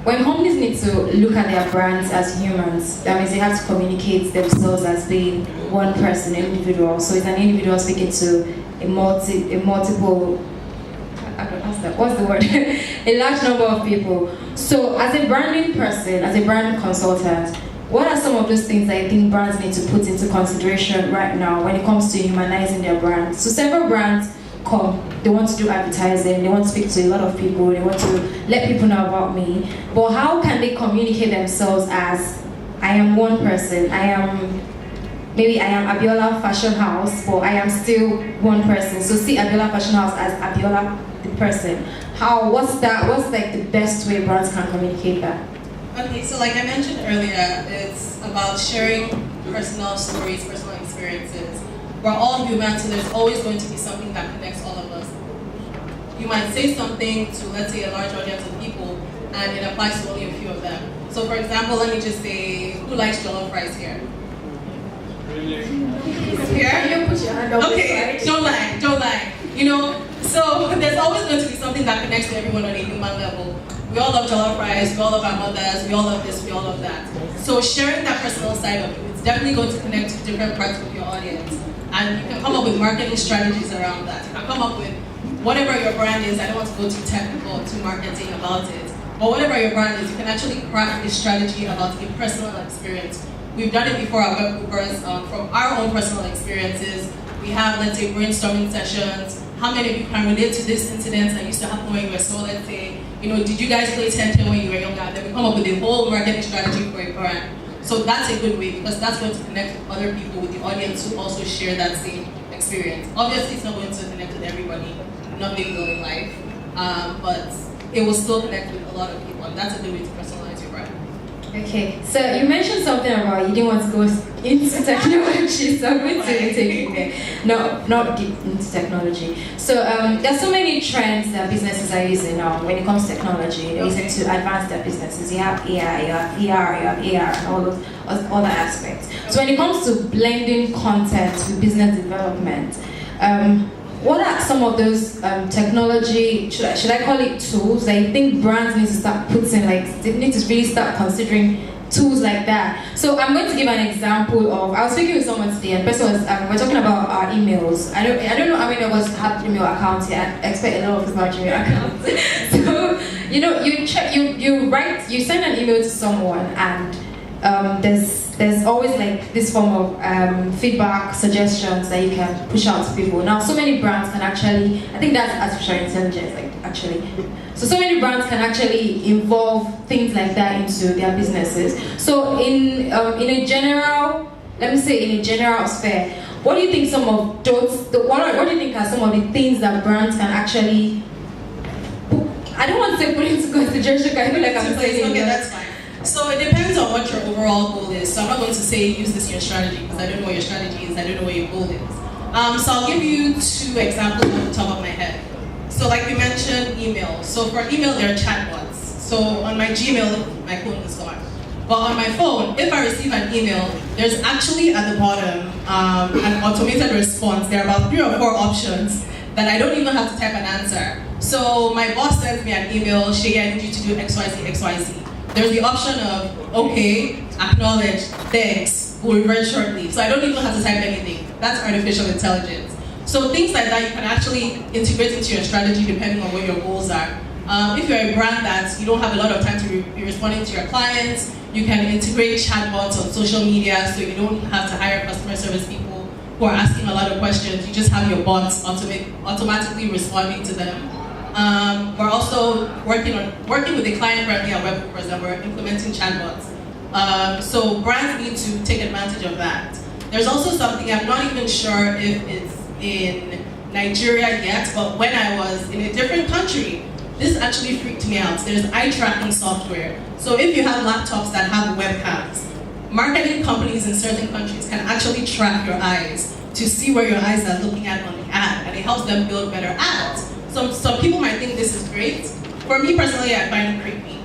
when companies need to look at their brands as humans, that means they have to communicate themselves as being one person, an individual. So it's an individual speaking to a multiple, what's the word? A large number of people. So as a branding person, as a brand consultant, what are some of those things that you think brands need to put into consideration right now when it comes to humanizing their brands? So several brands come, they want to do advertising, they want to speak to a lot of people, they want to let people know about me, but how can they communicate themselves as, I am one person, maybe I am Abiola Fashion House, but I am still one person. So see Abiola Fashion House as Abiola the person. What's like the best way brands can communicate that? Okay, so like I mentioned earlier, it's about sharing personal stories, personal experiences. We're all human, so there's always going to be something that connects all of us. You might say something to, let's say, a large audience of people, and it applies to only a few of them. So for example, let me just say, who likes jollof rice here? You put your hand up. Okay, don't lie. You know, so there's always going to be something that connects to everyone on a human level. We all love jollof rice, we all love our mothers, we all love this, we all love that. So sharing that personal side of you, it's definitely going to connect to different parts of your audience. And you can come up with marketing strategies around that. You can come up with whatever your brand is. I don't want to go too technical, too marketing about it. But whatever your brand is, you can actually craft a strategy about a personal experience. We've done it before at Web Coopers, from our own personal experiences. We have, let's say, brainstorming sessions. How many of you can relate to this incident that used to happen when you were small? Let's say, you know, did you guys play 10-10 when you were younger? Then we come up with a whole marketing strategy for a brand. So that's a good way because that's going to connect with other people, with the audience who also share that same experience. Obviously, it's not going to connect with everybody, nothing will in life, but it will still connect with a lot of people, and that's a good way to personalize your brand. Okay, so you mentioned something about you didn't want to go into technology, so I'm going to take you there. No, not deep into technology. So there's so many trends that businesses are using now when it comes to technology. They're using to advance their businesses. You have AI, you have VR, you have AR, and all those other aspects. So when it comes to blending content with business development, what are some of those technology, should I call it tools, that you think brands need to start putting, like, they need to really start considering tools like that? So I'm going to give an example of, I was speaking with someone today, and the person was, we're talking about our emails. I don't know how many of us have email accounts here. I expect a lot of people have email accounts. So, you know, you send an email to someone, and there's always like this form of feedback, suggestions that you can push out to people. Now, so many brands can actually, I think that's artificial intelligence, like actually. So many brands can actually involve things like that into their businesses. So in a general, let me say in a general sphere, what do you think some of those, what do you think are some of the things that brands can actually, I don't want to say put into consideration, because I feel like I'm saying okay, that's fine. So it depends on what your overall goal is. So I'm not going to say use this in your strategy because I don't know what your strategy is, I don't know what your goal is. So I'll give you 2 examples off the top of my head. So like we mentioned, email. So for email, there are chatbots. So on my Gmail, my phone is gone. But on my phone, if I receive an email, there's actually at the bottom an automated response. There are about 3 or 4 options that I don't even have to type an answer. So my boss sends me an email, Shay, I need you to do XYZ, XYZ. There's the option of, okay, acknowledge, thanks, we'll revert shortly. So I don't even have to type anything. That's artificial intelligence. So things like that you can actually integrate into your strategy depending on what your goals are. If you're a brand that you don't have a lot of time to be responding to your clients, you can integrate chatbots on social media so you don't have to hire customer service people who are asking a lot of questions. You just have your bots automatically responding to them. We're also working with a client currently at Web Coopers, and we're implementing chatbots. So brands need to take advantage of that. There's also something, I'm not even sure if it's in Nigeria yet, but when I was in a different country, this actually freaked me out. There's eye tracking software. So if you have laptops that have webcams, marketing companies in certain countries can actually track your eyes to see where your eyes are looking at on the ad, and it helps them build better ads. Some people might think this is great. For me personally, I find it creepy.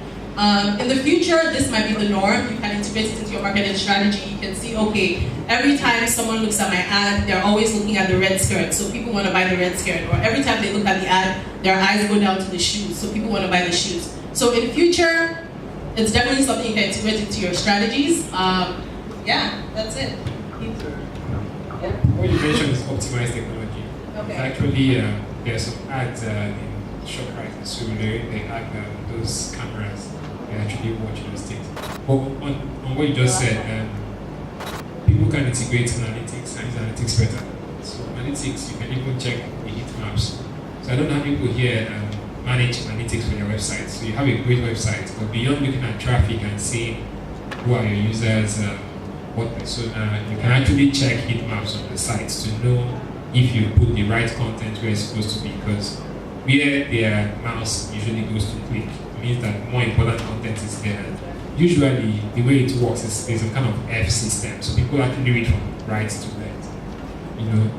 In the future, this might be the norm. You can integrate it into your marketing strategy. You can see, okay, every time someone looks at my ad, they're always looking at the red skirt, so people want to buy the red skirt. Or every time they look at the ad, their eyes go down to the shoes, so people want to buy the shoes. So in future, it's definitely something you can integrate into your strategies. Yeah, that's it. What you mentioned is optimized technology. Okay. Actually, there are some ads in ShopRite and Surulere. They have those cameras. They actually watch those things. But on what you just said, people can integrate analytics and use analytics better. So analytics, you can even check the heat maps. So I don't know how people here manage analytics for their websites. So you have a great website, but beyond looking at traffic and seeing who are your users, what persona, you can actually check heat maps on the sites to know if you put the right content where it's supposed to be, because where their mouse usually goes to click means that more important content is there. Usually, the way it works is there's some kind of F system, so people actually read from right to left. You know,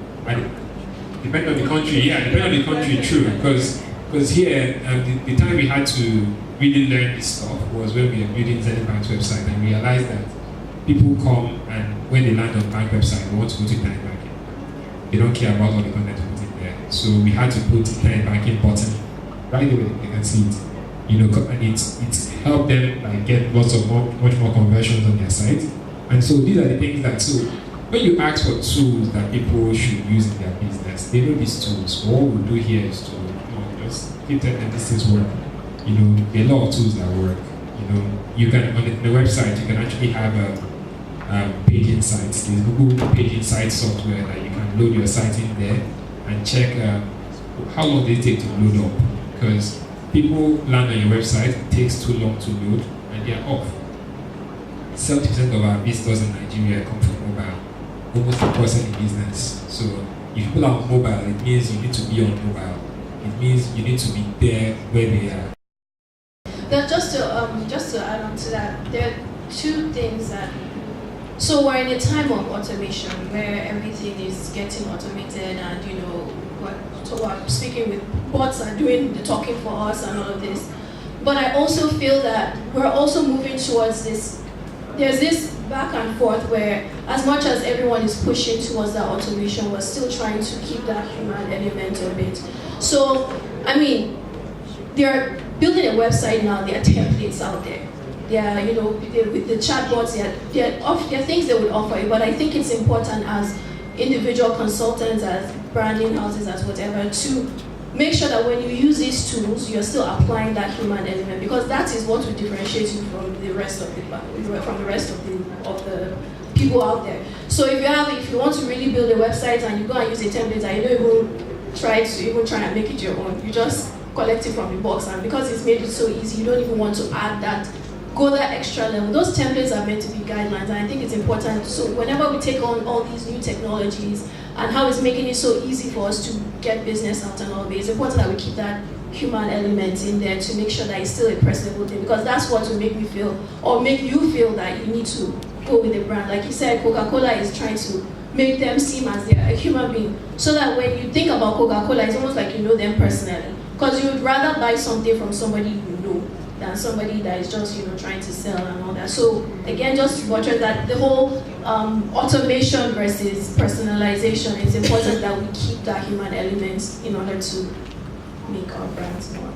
depending on the country, depending on the country, true, because here, the time we had to really learn this stuff was when we were building Zenith Bank's website and realized that people come and when they land on bank website, they want to go to internet banking. They don't care about all the content we put in there. So we had to put internet banking button right away. They can see it. You know, and it's helped them get lots of much more conversions on their site. And so these are the things that, so when you ask for tools that people should use in their business, they know these tools. What we'll do here is to just keep telling them these things work. You know, there are a lot of tools that work. You know, you can on the website you can actually have page insights. There's Google page insight software that you can load your site in there and check how long they take to load up. Because people land on your website, it takes too long to load, and they're off. 70% of our visitors in Nigeria come from mobile, almost 1% in business. So if people are on mobile, it means you need to be on mobile. It means you need to be there where they are. Just to add on to that, there are two things that. So we're in a time of automation where everything is getting automated, and we're speaking with bots and doing the talking for us and all of this. But I also feel that we're also moving towards this. There's this back and forth where, as much as everyone is pushing towards that automation, we're still trying to keep that human element of it. So, I mean, they're building a website now. There are templates out there. Yeah, with the chatbots, there are things they would offer you, but I think it's important as individual consultants, as branding houses, as whatever, to make sure that when you use these tools, you're still applying that human element, because that is what will differentiate you from the rest of the people out there. So if you want to really build a website and you go and use a template and you don't even try and make it your own, you just collect it from the box, and because it's made it so easy, you don't even want to go that extra level. Those templates are meant to be guidelines, and I think it's important. So whenever we take on all these new technologies and how it's making it so easy for us to get business out and all of it, it's important that we keep that human element in there to make sure that it's still a personable thing, because that's what will make me feel, or make you feel, that you need to go with a brand. Like you said, Coca-Cola is trying to make them seem as they're a human being, so that when you think about Coca-Cola, it's almost like you know them personally, because you would rather buy something from somebody you know than somebody that is just trying to sell and all that. So again, just to buttress that, the whole automation versus personalization, it's important that we keep that human element in order to make our brands more.